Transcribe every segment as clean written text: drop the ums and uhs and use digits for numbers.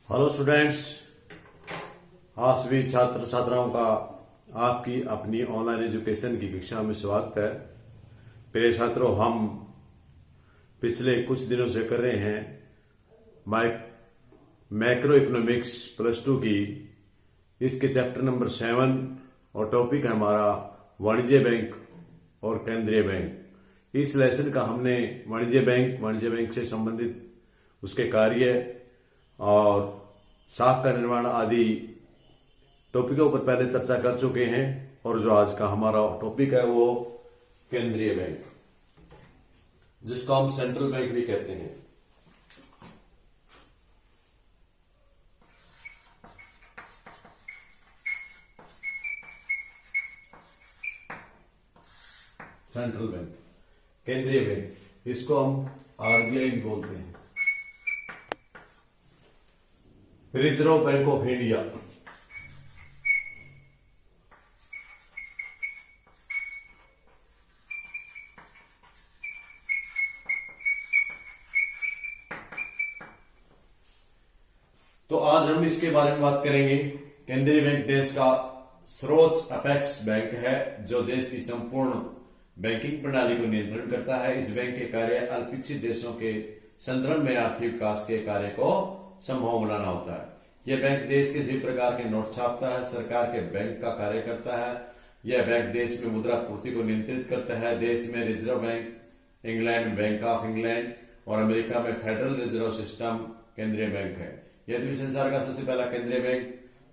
Hello students, आप सभी छात्र छात्राओं का आपकी अपनी ऑनलाइन एजुकेशन की कक्षा में स्वागत है। प्रिय छात्रों, हम पिछले कुछ दिनों से कर रहे हैं मैक्रो इकोनॉमिक्स +2 की इसके चैप्टर नंबर 7 और टॉपिक है हमारा वाणिज्य बैंक और केंद्रीय बैंक। इस लेसन का हमने वाणिज्य बैंक से संबंधित उसके कार्य और साख का निर्माण आदि टॉपिकों पर पहले चर्चा कर चुके हैं। और जो आज का हमारा टॉपिक है वो केंद्रीय बैंक, जिसको हम सेंट्रल बैंक भी कहते हैं। सेंट्रल बैंक, केंद्रीय बैंक, इसको हम आरबीआई भी बोलते हैं, रिजर्व बैंक ऑफ इंडिया। तो आज हम इसके बारे में बात करेंगे। केंद्रीय बैंक देश का सर्वोच्च अपेक्स बैंक है जो देश की संपूर्ण बैंकिंग प्रणाली को नियंत्रण करता है। इस बैंक के कार्य अल्पविकसित देशों के संतरण में आर्थिक विकास के कार्य को संभव बनाना होता है। यह बैंक देश के सभी प्रकार के नोट छापता है, सरकार के बैंक का कार्य करता है। यह बैंक देश में मुद्रा पूर्ति को नियंत्रित करता है। देश में रिजर्व बैंक, इंग्लैंड में बैंक ऑफ इंग्लैंड और अमेरिका में फेडरल रिजर्व सिस्टम केंद्रीय बैंक है। यद्यपि संसार का सबसे पहला केंद्रीय बैंक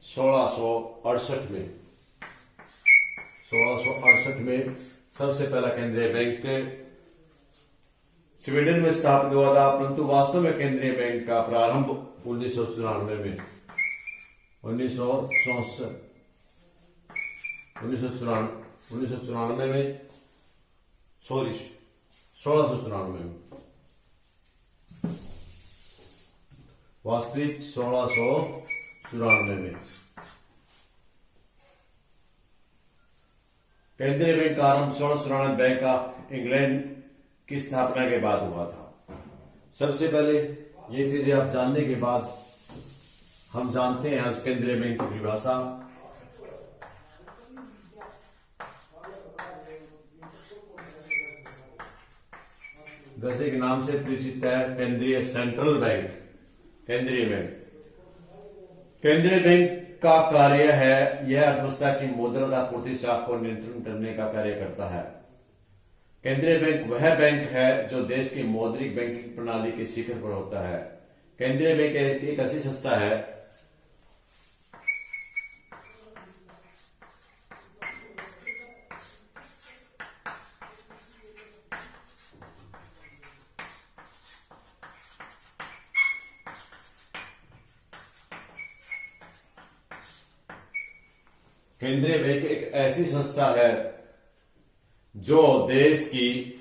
1668 में सबसे पहला केंद्रीय बैंक स्वीडन में स्थापित हुआ था, परंतु वास्तव में केंद्रीय बैंक का प्रारंभ 1994 में 1694 में वास्तविक 1694 में केंद्रीय बैंक का आरंभ 1694 बैंक ऑफ इंग्लैंड की स्थापना के बाद हुआ था। सबसे पहले ये चीजें आप जानने के बाद हम जानते हैं आज केंद्रीय बैंक की परिभाषा। जैसे कि नाम से परिचित है, केंद्रीय सेंट्रल बैंक, केंद्रीय बैंक। केंद्रीय बैंक का कार्य है यह अर्थव्यवस्था की मुद्रा आपूर्ति शाख को नियंत्रण करने का कार्य करता है। केंद्रीय बैंक वह बैंक है जो देश की मौद्रिक बैंकिंग प्रणाली के शिखर पर होता है। केंद्रीय बैंक एक ऐसी संस्था है केंद्रीय बैंक एक ऐसी संस्था है जो देश की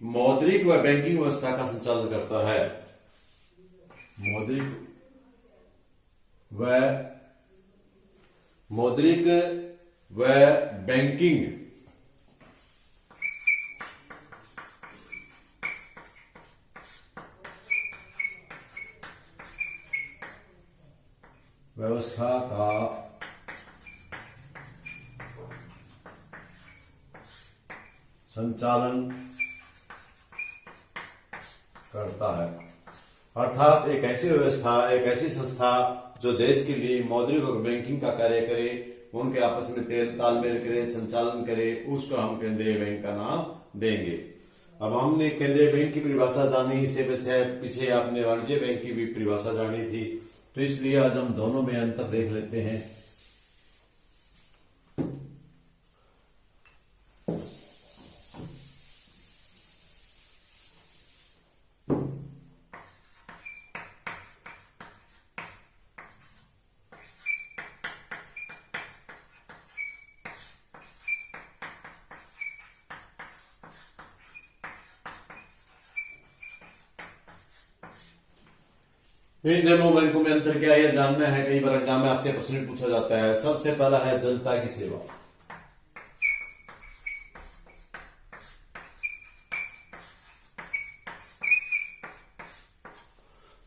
मौद्रिक व बैंकिंग व्यवस्था का संचालन करता है। मौद्रिक व बैंकिंग व्यवस्था का संचालन करता है। अर्थात एक ऐसी व्यवस्था, एक ऐसी संस्था जो देश के लिए मौद्रिक और बैंकिंग का कार्य करे, उनके आपस में तालमेल करे, संचालन करे, उसको हम केंद्रीय बैंक का नाम देंगे। अब हमने केंद्रीय बैंक की परिभाषा जानी, इससे पीछे आपने वाणिज्य बैंक की भी परिभाषा जानी थी, तो इसलिए आज हम दोनों में अंतर देख लेते हैं। इन दोनों बैंकों में अंतर क्या है जानना है। कई बार एग्जाम में आपसे प्रश्न पूछा जाता है। सबसे पहला है जनता की सेवा।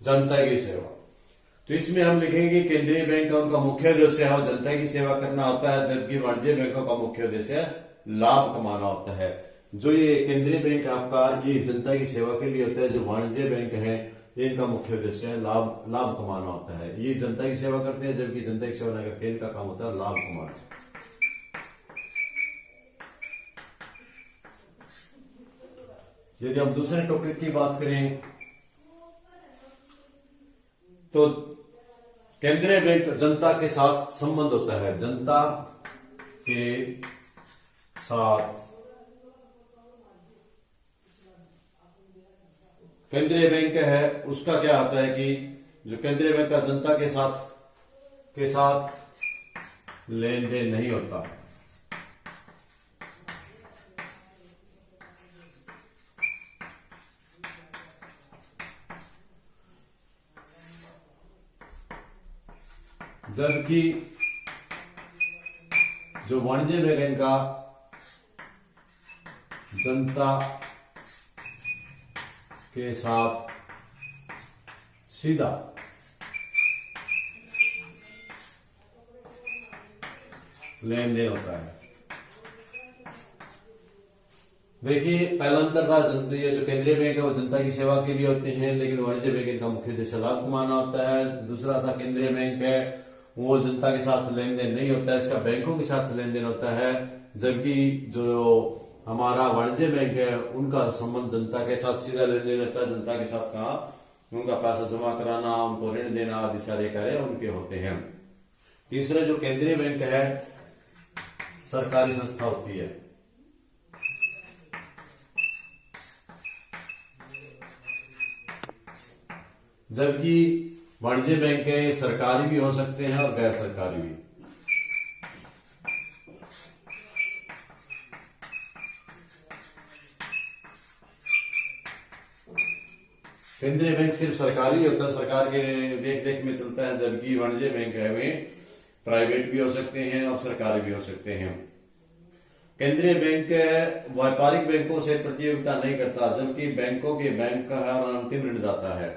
जनता की सेवा, तो इसमें हम लिखेंगे केंद्रीय बैंक का उनका मुख्य उद्देश्य है जनता की सेवा करना होता है, जबकि वाणिज्य बैंकों का मुख्य उद्देश्य लाभ कमाना होता है। जो ये केंद्रीय बैंक आपका ये जनता की सेवा के लिए होता है, जो वाणिज्य बैंक है इनका मुख्य उद्देश्य है लाभ कमाना होता है। ये जनता की सेवा करते हैं, जबकि जनता की सेवा नहीं करते, इनका काम होता है लाभ कमाना। यदि हम दूसरे टॉपिक की बात करें तो केंद्रीय बैंक जनता के साथ संबंध होता है, जनता के साथ केंद्रीय बैंक है उसका क्या होता है कि जो केंद्रीय बैंक का जनता के साथ लेन देन नहीं होता। जबकि जो वाणिज्य बैंक का जनता के साथ सीधा लेन देन होता है। देखिए पहला अंतर था, ये जो केंद्रीय बैंक है वो जनता की सेवा के लिए होते हैं, लेकिन वाणिज्य बैंक इनका मुख्य उद्देश्य लाभ कमाना होता है। दूसरा था केंद्रीय बैंक है वो जनता के साथ लेन देन नहीं होता है, इसका बैंकों के साथ लेन देन होता है। जबकि जो हमारा वाणिज्य बैंक है उनका संबंध जनता के साथ सीधा लेन देन होता है। जनता के साथ कहा उनका पैसा जमा कराना, उनको ऋण देना आदि सारे कार्य उनके होते हैं। तीसरा जो केंद्रीय बैंक है सरकारी संस्था होती है, जबकि वाणिज्य बैंक सरकारी भी हो सकते हैं और गैर सरकारी भी। केंद्रीय बैंक सिर्फ सरकारी होता है, सरकार के देख देख में चलता है, जबकि वाणिज्य बैंक है वे प्राइवेट भी हो सकते हैं और सरकारी भी हो सकते हैं। केंद्रीय बैंक व्यापारिक बैंकों से प्रतियोगिता नहीं करता, जबकि बैंकों के बैंक का अंतिम ऋणदाता है।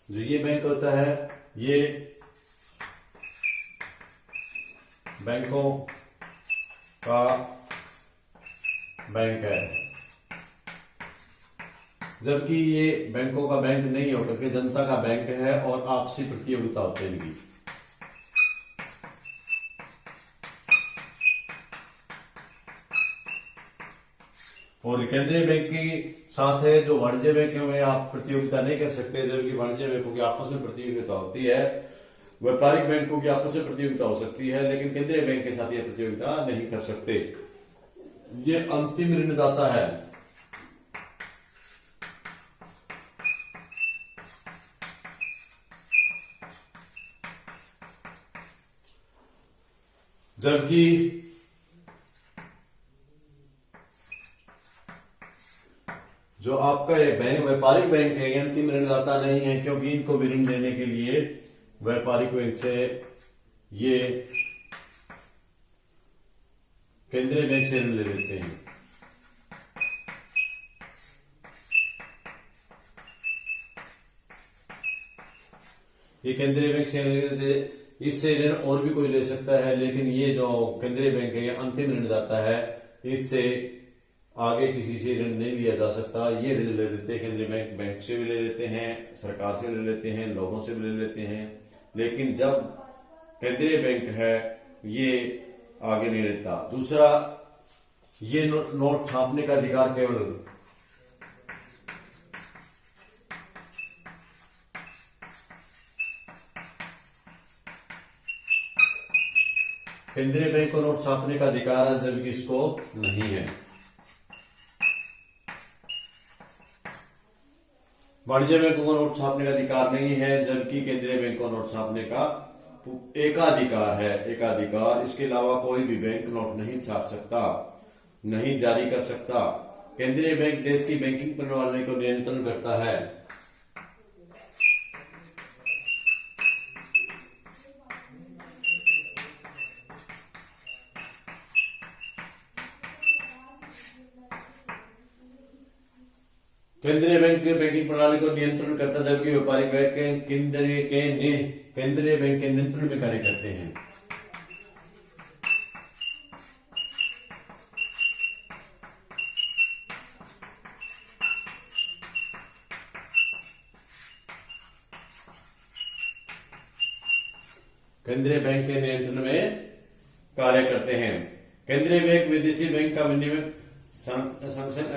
जो ये बैंक होता है ये बैंकों का बैंक है, जबकि ये बैंकों का बैंक नहीं होकर के जनता का बैंक है और आपसी प्रतियोगिता होती है इनकी। और केंद्रीय बैंक के साथ है जो वाणिज्य बैंक में आप प्रतियोगिता नहीं कर सकते, जबकि वाणिज्य बैंकों की आपस में प्रतियोगिता होती है। व्यापारिक बैंकों की आपस में प्रतियोगिता हो सकती है, लेकिन केंद्रीय बैंक के साथ ये प्रतियोगिता नहीं कर सकते। ये अंतिम ऋणदाता है। जबकि जो आपका ये बैंक व्यापारिक बैंक है ये अंतिम ऋणदाता नहीं है, क्योंकि इनको भी ऋण देने के लिए व्यापारिक बैंक से ये केंद्रीय बैंक से ऋण ले लेते हैं। ये केंद्रीय बैंक से इससे ऋण और भी कोई ले सकता है, लेकिन ये जो केंद्रीय बैंक है ये अंतिम ऋणदाता है, इससे आगे किसी से ऋण नहीं लिया जा सकता। ये ऋण ले लेते हैं केंद्रीय बैंक से भी ले लेते हैं, सरकार से ले लेते हैं, लोगों से भी ले लेते हैं, लेकिन जब केंद्रीय बैंक है ये आगे नहीं लेता। दूसरा ये नोट छापने का अधिकार केवल केंद्रीय बैंक को नोट छापने का अधिकार है, जबकि इसको नहीं है। वाणिज्य बैंक को नोट छापने का अधिकार नहीं है, जबकि केंद्रीय बैंक को नोट छापने का एकाधिकार है। एकाधिकार, इसके अलावा कोई भी बैंक नोट नहीं छाप सकता, नहीं जारी कर सकता। केंद्रीय बैंक देश की बैंकिंग प्रणाली को नियंत्रण करता है। केंद्रीय बैंक बैंकिंग प्रणाली को नियंत्रण करता है, जबकि व्यापारिक बैंक केंद्रीय बैंक के नियंत्रण में कार्य करते हैं। केंद्रीय बैंक के नियंत्रण में कार्य करते हैं। केंद्रीय बैंक विदेशी बैंक का विनिमय संरक्षक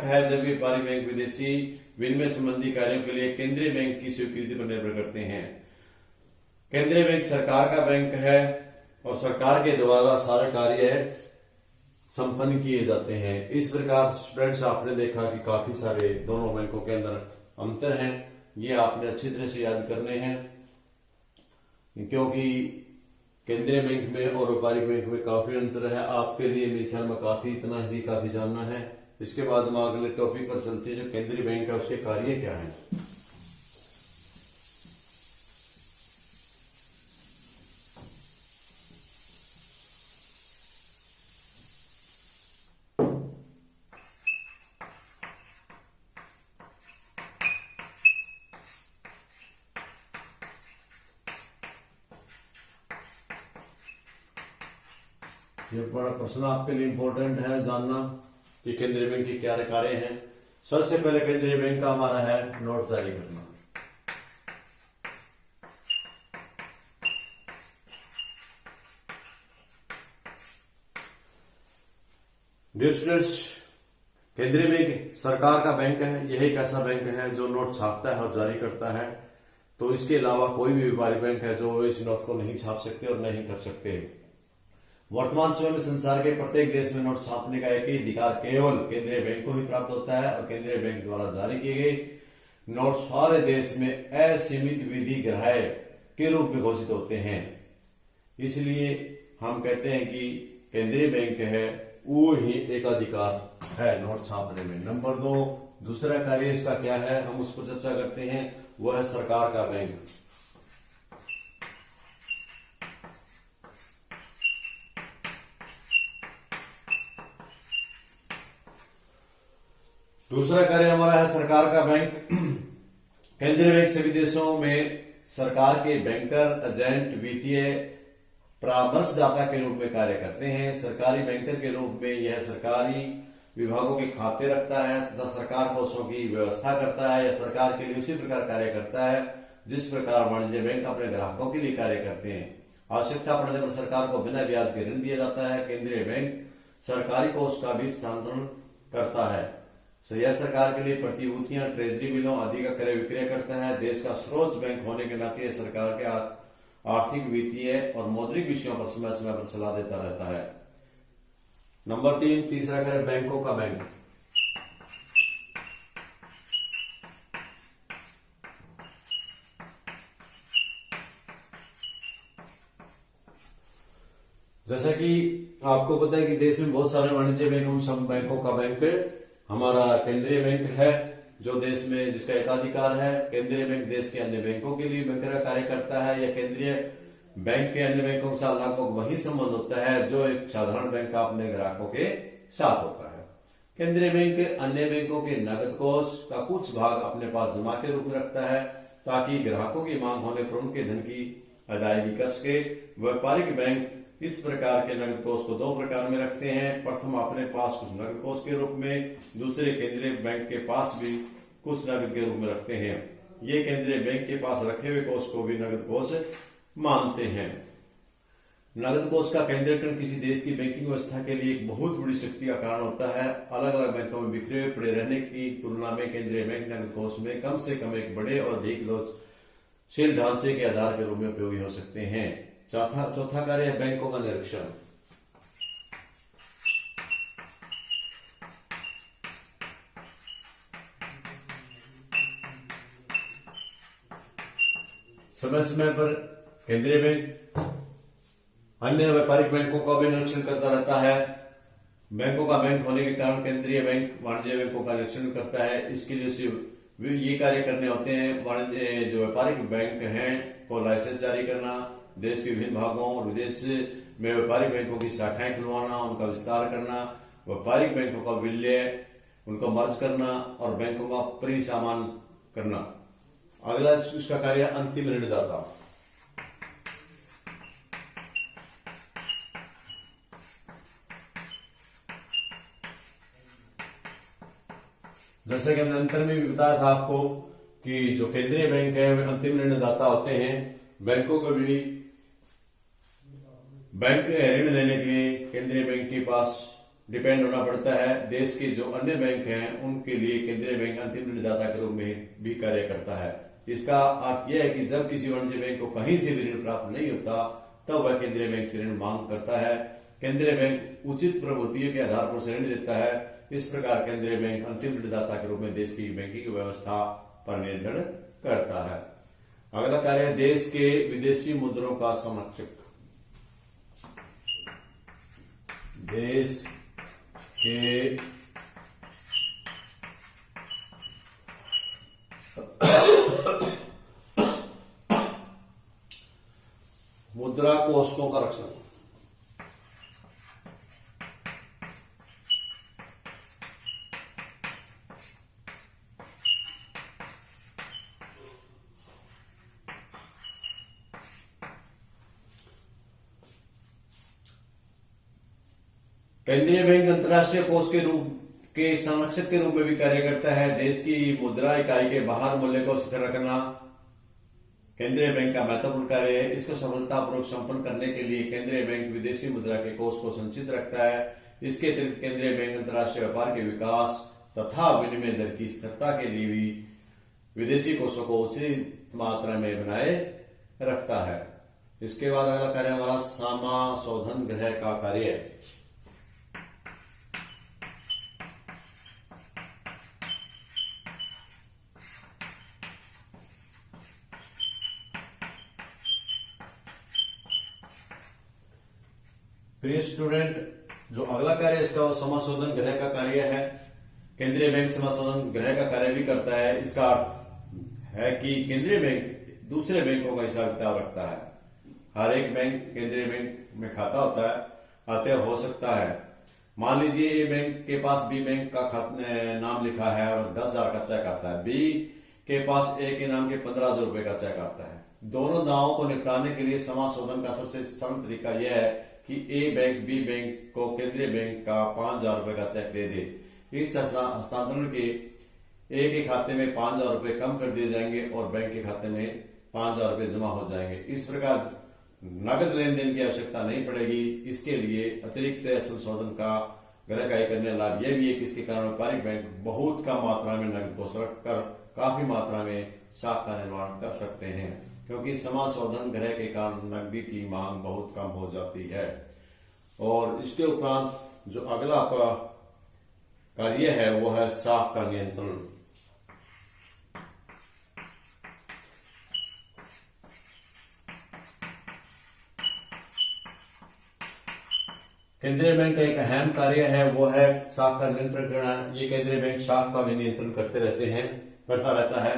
है, जबकि व्यापारिक बैंक विदेशी विनिमय संबंधी कार्यों के लिए केंद्रीय बैंक की स्वीकृति पर निर्भर करते हैं। केंद्रीय बैंक सरकार का बैंक है और सरकार के द्वारा सारे कार्य संपन्न किए जाते हैं। इस प्रकार स्टूडेंट्स आपने देखा कि काफी सारे दोनों बैंकों के अंदर अंतर हैं। ये आपने अच्छी तरह से याद करने हैं, क्योंकि केंद्रीय बैंक में और व्यापारिक बैंक में काफी अंतर है। आपके लिए मेरे ख्याल में इतना ही काफी जानना है। इसके बाद हम अगले टॉपिक पर चलते हैं, जो केंद्रीय बैंक है उसके कार्य क्या है। ये बड़ा प्रश्न आपके लिए इंपॉर्टेंट है जानना कि केंद्रीय बैंक के क्या कार्य हैं। सबसे पहले केंद्रीय बैंक का हमारा है नोट जारी करना। डियर स्टूडेंट्स, केंद्रीय बैंक सरकार का बैंक है। यही एक ऐसा बैंक है जो नोट छापता है और जारी करता है। तो इसके अलावा कोई भी व्यापारिक बैंक है जो इस नोट को नहीं छाप सकते और नहीं कर सकते। वर्तमान समय में संसार के प्रत्येक देश में नोट छापने का एक ही अधिकार केवल केंद्रीय बैंक को ही प्राप्त होता है, और केंद्रीय बैंक द्वारा जारी किए गए नोट सारे देश में असीमित विधि ग्राह्य के रूप में घोषित होते हैं। इसलिए हम कहते हैं कि केंद्रीय बैंक है वो ही एक अधिकार है नोट छापने में। नंबर 2, दूसरा कार्य इसका क्या है, हम उसको चर्चा करते हैं। वह है सरकार का बैंक। दूसरा कार्य हमारा है सरकार का बैंक। केंद्रीय बैंक सभी देशों में सरकार के बैंकर, एजेंट, वित्तीय परामर्शदाता के रूप में कार्य करते हैं। सरकारी बैंकर के रूप में यह सरकारी विभागों के खाते रखता है तथा सरकार कोषों की व्यवस्था करता है। यह सरकार के लिए उसी प्रकार कार्य करता है जिस प्रकार वाणिज्य बैंक अपने ग्राहकों के लिए कार्य करते हैं। आवश्यकता पड़ने पर सरकार को बिना ब्याज के ऋण दिया जाता है। केंद्रीय बैंक सरकारी कोष का भी स्थानांतरण करता है। यह सरकार के लिए प्रतिभूतियां, ट्रेजरी बिलों आदि का क्रय विक्रय करता है। देश का सर्वोच्च बैंक होने के नाते सरकार के आर्थिक, वित्तीय और मौद्रिक विषयों पर समय समय पर सलाह देता रहता है। नंबर 3, तीसरा कार्य बैंकों का बैंक। जैसा कि आपको पता है कि देश में बहुत सारे वाणिज्य बैंक, उन सब बैंकों का बैंक हमारा केंद्रीय बैंक है, जो देश में जिसका एकाधिकार है। केंद्रीय बैंक देश के अन्य बैंकों के लिए बैंकर का कार्य करता है। यह केंद्रीय बैंक के अन्य बैंकों के साथ लगभग वही संबंध होता है जो एक साधारण बैंक का अपने ग्राहकों के साथ होता है। केंद्रीय बैंक अन्य बैंकों के नकद कोष का कुछ भाग अपने पास जमा के रूप में रखता है ताकि ग्राहकों की मांग होने पर उनके धन की अदायगी कर सके। व्यापारिक बैंक इस प्रकार के नकद कोष को 2 प्रकार में रखते हैं। प्रथम अपने पास कुछ नकद कोष के रूप में, दूसरे केंद्रीय बैंक के पास भी कुछ नकद के रूप में रखते हैं। ये केंद्रीय बैंक के पास रखे हुए कोष को भी नकद कोष मानते हैं। नकद कोष का केंद्रीकरण किसी देश की बैंकिंग व्यवस्था के लिए एक बहुत बड़ी शक्ति का कारण होता है। अलग अलग बैंकों में बिखरे हुए पड़े रहने की तुलना में केंद्रीय बैंक नकद कोष में कम से कम एक बड़े और अधिक लोचशील ढांचे के आधार के रूप में उपयोगी हो सकते हैं। चौथा कार्य है बैंकों का निरीक्षण। समय समय पर केंद्रीय बैंक अन्य व्यापारिक बैंकों का भी निरीक्षण करता रहता है। बैंकों का बैंक होने के कारण केंद्रीय बैंक वाणिज्य बैंकों का निरीक्षण करता है। इसके लिए ये कार्य करने होते हैं। वाणिज्य जो व्यापारिक बैंक हैं को लाइसेंस जारी करना, देश के विभिन्न भागों और विदेश में व्यापारिक बैंकों की शाखाएं खुलवाना, उनका विस्तार करना, व्यापारिक बैंकों का विलय उनको मर्ज करना और बैंकों का परिचालन करना। अगला इसका कार्य अंतिम ऋणदाता। जैसे कि हमने अंतर में भी बताया था आपको कि जो केंद्रीय बैंक है वे अंतिम ऋणदाता होते हैं। बैंकों को भी बैंक ऋण लेने के लिए केंद्रीय बैंक के पास डिपेंड होना पड़ता है। देश के जो अन्य बैंक हैं उनके लिए केंद्रीय बैंक अंतिम ऋणदाता के रूप में भी कार्य करता है। इसका अर्थ यह है कि जब किसी वाणिज्य बैंक को कहीं से भी ऋण प्राप्त नहीं होता तब वह केंद्रीय बैंक से ऋण मांग करता है। केंद्रीय बैंक उचित प्रभुतियों के आधार पर ऋण देता है। इस प्रकार केंद्रीय बैंक अंतिम ऋणदाता के रूप में देश की बैंकिंग व्यवस्था पर नियंत्रण करता है। अगला कार्य है देश के विदेशी मुद्राओं का संरक्षक। देश के मुद्रा कोषों का रक्षण। केंद्रीय बैंक अंतर्राष्ट्रीय कोष के संरक्षक के रूप में भी कार्य करता है। देश की मुद्रा इकाई के बाहर मूल्य को स्थिर रखना केंद्रीय बैंक का महत्वपूर्ण कार्य है। इसको सफलतापूर्वक संपन्न करने के लिए केंद्रीय बैंक विदेशी मुद्रा के कोष को संचित रखता है। इसके अतिरिक्त केंद्रीय बैंक अंतर्राष्ट्रीय व्यापार के विकास तथा विनिमय दर की स्थिरता के लिए भी विदेशी कोषों को उचित मात्रा में बनाए रखता है। इसके बाद अगला कार्य हमारा समाशोधन गृह का कार्य है। प्रिय स्टूडेंट, जो अगला कार्य इसका वो समाशोधन गृह का कार्य है। केंद्रीय बैंक समाशोधन गृह का कार्य भी करता है। इसका अर्थ है कि केंद्रीय बैंक दूसरे बैंकों का हिसाब किताब रखता है। हर एक बैंक केंद्रीय बैंक में खाता होता है, अतः हो सकता है मान लीजिए ए बैंक के पास बी बैंक का नाम लिखा है और 10,000 का चेक आता है। बी के पास ए के नाम के 15,000 रुपए का चेक आता है। दोनों दावों को निपटाने के लिए समाशोधन का सबसे सरल तरीका यह है कि ए बैंक बी बैंक को केंद्रीय बैंक का 5,000 रुपए का चेक दे दे। इस हस्तांतरण के ए के खाते में 5,000 रुपए कम कर दिए जाएंगे और बैंक के खाते में 5,000 रुपए जमा हो जाएंगे। इस प्रकार नगद लेन देन की आवश्यकता नहीं पड़ेगी। इसके लिए अतिरिक्त संशोधन का गृह कार्य करने लाभ यह भी है कि इसके कारण व्यापारिक बैंक बहुत कम मात्रा में नगद को रखकर काफी मात्रा में साख का निर्माण कर सकते हैं, क्योंकि समाशोधन गृह के कारण नकदी की मांग बहुत कम हो जाती है। और इसके उपरांत जो अगला कार्य है वो है साख का नियंत्रण। केंद्रीय बैंक का एक अहम कार्य है वो है साख का नियंत्रण करना। ये केंद्रीय बैंक साख का भी नियंत्रण करता रहता है।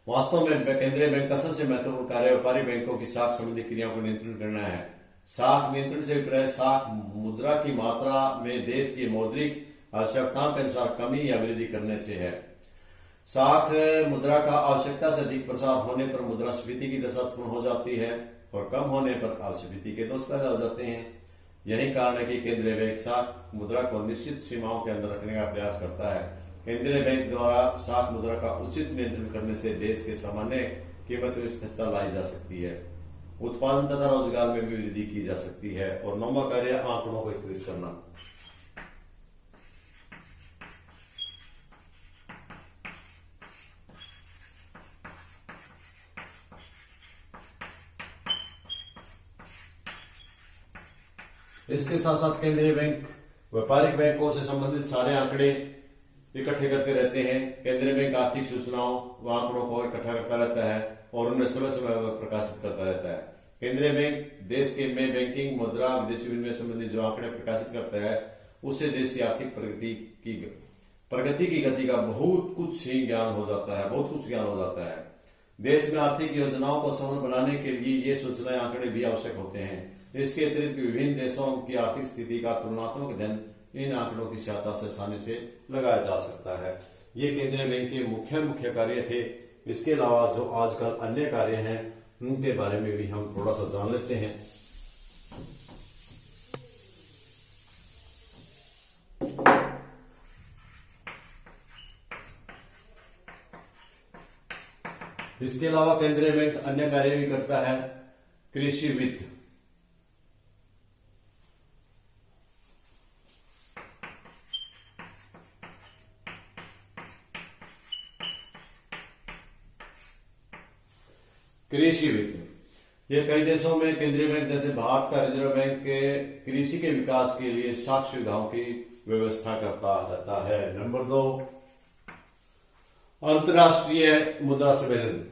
वास्तव में केंद्रीय बैंक का सबसे महत्वपूर्ण कार्य व्यापारी बैंकों की साख संबंधी क्रियाओं को नियंत्रण करना है। साख नियंत्रण से विपरीत साख मुद्रा की मात्रा में देश की मौद्रिक आवश्यकताओं के अनुसार कमी या वृद्धि करने से है। साख मुद्रा का आवश्यकता से अधिक प्रसार होने पर मुद्रास्फीति की दशा उत्पन्न हो जाती है और कम होने पर आलस्फीति के दोष पैदा हो जाते हैं। यही कारण है कि केंद्रीय बैंक साख मुद्रा को निश्चित सीमाओं के अंदर रखने का प्रयास करता है। केंद्रीय बैंक द्वारा साख मुद्रा का उचित नियंत्रण करने से देश के सामान्य कीमत में स्थिरता लाई जा सकती है, उत्पादन तथा रोजगार में भी वृद्धि की जा सकती है। और 9वां कार्य आंकड़ों को एकत्रित करना। इसके साथ साथ केंद्रीय बैंक व्यापारिक बैंकों से संबंधित सारे आंकड़े इकट्ठे करते रहते हैं। केंद्रीय बैंक आर्थिक सूचनाओं व आंकड़ों को इकट्ठा करता रहता है और उन्हें समय समय पर प्रकाशित करता रहता है। केंद्रीय बैंक देश के में बैंकिंग, मुद्रा, विदेशी विनिमय संबंधी जो आंकड़े प्रकाशित करता है उससे देश की आर्थिक प्रगति की गति का बहुत कुछ ज्ञान हो जाता है। देश में आर्थिक योजनाओं को सफल बनाने के लिए ये सूचनाएं, आंकड़े भी आवश्यक होते हैं। इसके अतिरिक्त विभिन्न देशों की आर्थिक स्थिति का तुलनात्मक अध्ययन इन आंकड़ों की सहायता से आसानी से लगाया जा सकता है। ये केंद्रीय बैंक के मुख्य कार्य थे। इसके अलावा जो आजकल अन्य कार्य हैं उनके बारे में भी हम थोड़ा सा जान लेते हैं। इसके अलावा केंद्रीय बैंक अन्य कार्य भी करता है। कृषि वित्त, कृषि वित्त ये कई देशों में केंद्रीय बैंक जैसे भारत का रिजर्व बैंक के कृषि के विकास के लिए साख सुविधाओं की व्यवस्था करता रहता है। नंबर 2, अंतर्राष्ट्रीय मुद्रा सम्मेलन।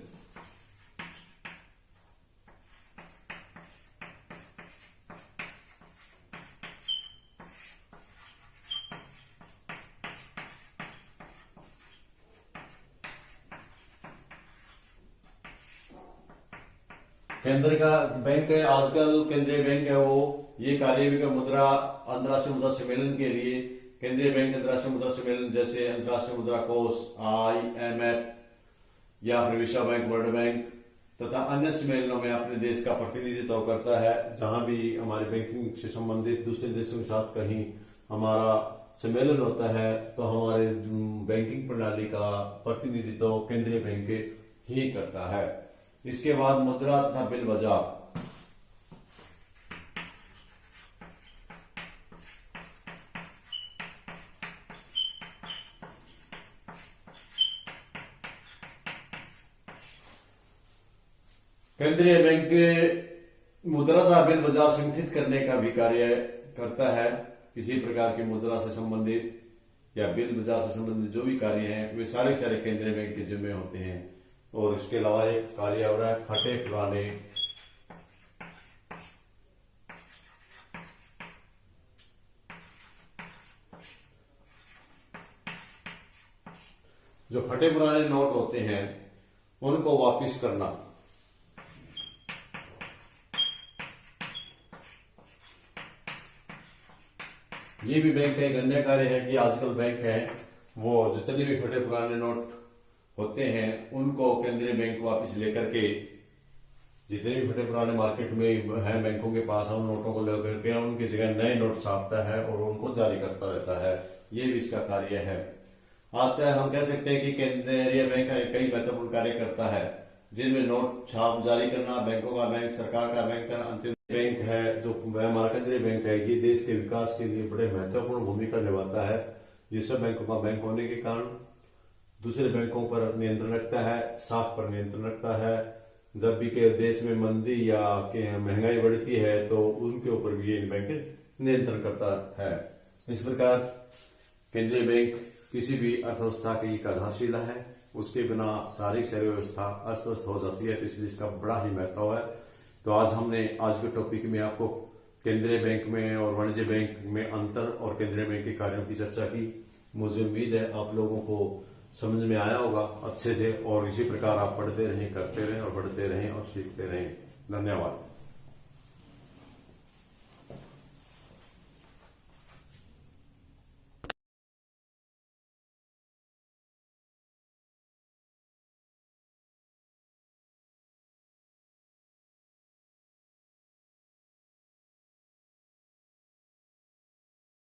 केंद्र का बैंक है, आजकल केंद्रीय बैंक है वो ये कार्य भी मुद्रा अंतर्राष्ट्रीय मुद्रा सम्मेलन के लिए केंद्रीय बैंक अंतर्राष्ट्रीय मुद्रा सम्मेलन जैसे अंतर्राष्ट्रीय मुद्रा कोष, IMF या फिर विश्व बैंक, वर्ल्ड बैंक तथा अन्य सम्मेलनों में अपने देश का प्रतिनिधित्व करता है। जहां भी हमारे बैंकिंग से संबंधित दूसरे देशों के साथ कहीं हमारा सम्मेलन होता है तो हमारे बैंकिंग प्रणाली का प्रतिनिधित्व केंद्रीय बैंक ही करता है। इसके बाद मुद्रा तथा बिल बाजार। केंद्रीय बैंक मुद्रा तथा बिल बाजार संगठित करने का भी कार्य करता है। किसी प्रकार की मुद्रा से संबंधित या बिल बाजार से संबंधित जो भी कार्य हैं वे सारे केंद्रीय बैंक के जिम्मे होते हैं। और इसके अलावा एक कार्य हो रहा है फटे पुराने जो फटे पुराने नोट होते हैं उनको वापस करना। ये भी बैंक का एक अन्य कार्य है कि आजकल बैंक है वो जितने भी फटे पुराने नोट होते हैं उनको केंद्रीय बैंक वापस लेकर के जितने भी फटे पुराने मार्केट में है बैंकों के पास उन नोटों को लेकर के उनकी जगह नए नोट छापता है और उनको जारी करता रहता है। ये भी इसका कार्य है। आता है हम कह सकते हैं कि केंद्रीय बैंक कई महत्वपूर्ण कार्य करता है जिनमें नोट छाप जारी करना, बैंकों का बैंक, सरकार का बैंक, अंतिम बैंक है जो हमारा केंद्रीय बैंक है ये देश के विकास के लिए बड़े महत्वपूर्ण भूमिका निभाता है। ये सब बैंकों का बैंक होने के कारण दूसरे बैंकों पर नियंत्रण रखता है, साख पर नियंत्रण रखता है। जब भी के देश में मंदी या महंगाई बढ़ती है तो उनके ऊपर भी ये बैंक नियंत्रण करता है। इस प्रकार केंद्रीय बैंक किसी भी अर्थव्यवस्था की एक आधारशिला है। उसके बिना सारी व्यवस्था अस्त व्यस्त हो जाती है, तो इसलिए इसका बड़ा ही महत्व है। तो आज के टॉपिक में आपको केंद्रीय बैंक में और वाणिज्य बैंक में अंतर और केंद्रीय बैंक के कार्यों की चर्चा की। मुझे उम्मीद है आप लोगों को समझ में आया होगा अच्छे से, और इसी प्रकार आप पढ़ते रहें, करते रहें और बढ़ते रहें और सीखते रहें। धन्यवाद।